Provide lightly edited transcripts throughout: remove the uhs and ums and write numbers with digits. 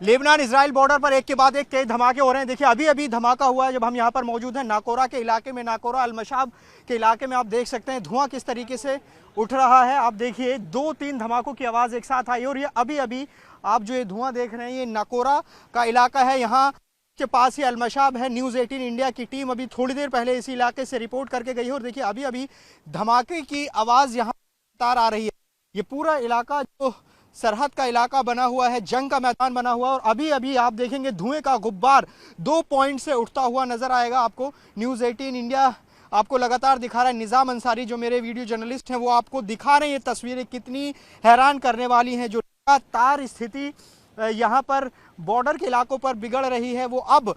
Lebanon Israel border पर एक के बाद एक कई धमाके हो रहे हैं। देखिए अभी अभी धमाका हुआ है जब हम यहाँ पर मौजूद हैं नाकोरा के इलाके में, नाकोरा अलमशाब के इलाके में। आप देख सकते हैं धुआं किस तरीके से उठ रहा है। आप देखिए 2-3 धमाकों की आवाज़ एक साथ आई और ये अभी अभी आप जो ये धुआं देख रहे हैं ये नाकोरा का इलाका है। यहाँ के पास ही अलमशाब है। न्यूज़ 18 इंडिया की टीम अभी थोड़ी देर पहले इसी इलाके से रिपोर्ट करके गई है और देखिए अभी अभी धमाके की आवाज़ यहाँ आ रही है। ये पूरा इलाका जो सरहद का इलाका बना हुआ है, जंग का मैदान बना हुआ है और अभी अभी आप देखेंगे धुएं का गुब्बार 2 पॉइंट से उठता हुआ नजर आएगा आपको। न्यूज़ 18 इंडिया आपको लगातार दिखा रहा है। निज़ाम अंसारी जो मेरे वीडियो जर्नलिस्ट हैं वो आपको दिखा रहे हैं। ये तस्वीरें कितनी हैरान करने वाली हैं। जो लगातार स्थिति यहाँ पर बॉर्डर के इलाकों पर बिगड़ रही है वो अब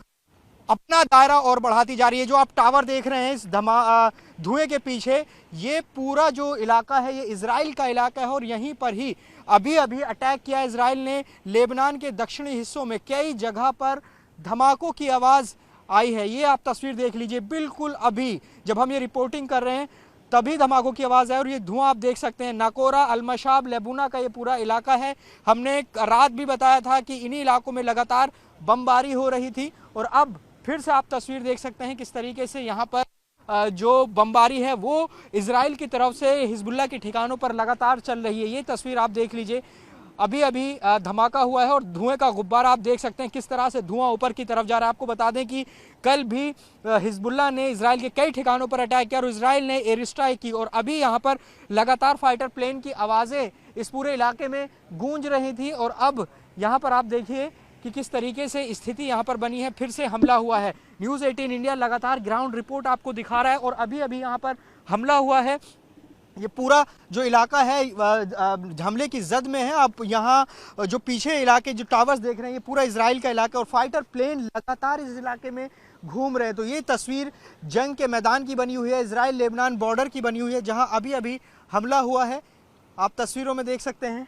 अपना दायरा और बढ़ाती जा रही है। जो आप टावर देख रहे हैं इस धुएं के पीछे, ये पूरा जो इलाका है ये इजराइल का इलाका है और यहीं पर ही अभी अभी अटैक किया इजराइल ने। लेबनान के दक्षिणी हिस्सों में कई जगह पर धमाकों की आवाज़ आई है। ये आप तस्वीर देख लीजिए, बिल्कुल अभी जब हम ये रिपोर्टिंग कर रहे हैं तभी धमाकों की आवाज़ है और ये धुआं आप देख सकते हैं। नाकोरा अलमशाब लेबुना का ये पूरा इलाका है। हमने रात भी बताया था कि इन्हीं इलाकों में लगातार बमबारी हो रही थी और अब फिर से आप तस्वीर देख सकते हैं किस तरीके से यहाँ पर जो बमबारी है वो इजराइल की तरफ से हिजबुल्लाह के ठिकानों पर लगातार चल रही है। ये तस्वीर आप देख लीजिए, अभी अभी धमाका हुआ है और धुएं का गुब्बारा आप देख सकते हैं किस तरह से धुआं ऊपर की तरफ जा रहा है। आपको बता दें कि कल भी हिजबुल्लाह ने इजराइल के कई ठिकानों पर अटैक किया और इजराइल ने एयर स्ट्राइक की और अभी यहाँ पर लगातार फाइटर प्लेन की आवाज़ें इस पूरे इलाके में गूंज रही थी और अब यहाँ पर आप देखिए कि किस तरीके से स्थिति यहाँ पर बनी है। फिर से हमला हुआ है। न्यूज़ 18 इंडिया लगातार ग्राउंड रिपोर्ट आपको दिखा रहा है और अभी अभी यहाँ पर हमला हुआ है। ये पूरा जो इलाका है हमले की जद में है। आप यहाँ जो पीछे इलाके जो टावर्स देख रहे हैं ये पूरा इजराइल का इलाका और फाइटर प्लेन लगातार इस इलाके में घूम रहे हैं। तो ये तस्वीर जंग के मैदान की बनी हुई है, इजराइल लेबनान बॉर्डर की बनी हुई है जहाँ अभी अभी हमला हुआ है। आप तस्वीरों में देख सकते हैं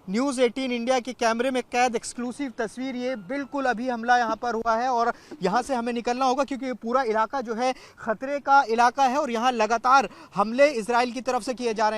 न्यूज़ 18 इंडिया के कैमरे में कैद एक्सक्लूसिव तस्वीर। ये बिल्कुल अभी हमला यहाँ पर हुआ है और यहाँ से हमें निकलना होगा क्योंकि ये पूरा इलाका जो है खतरे का इलाका है और यहाँ लगातार हमले इजराइल की तरफ से किए जा रहे हैं।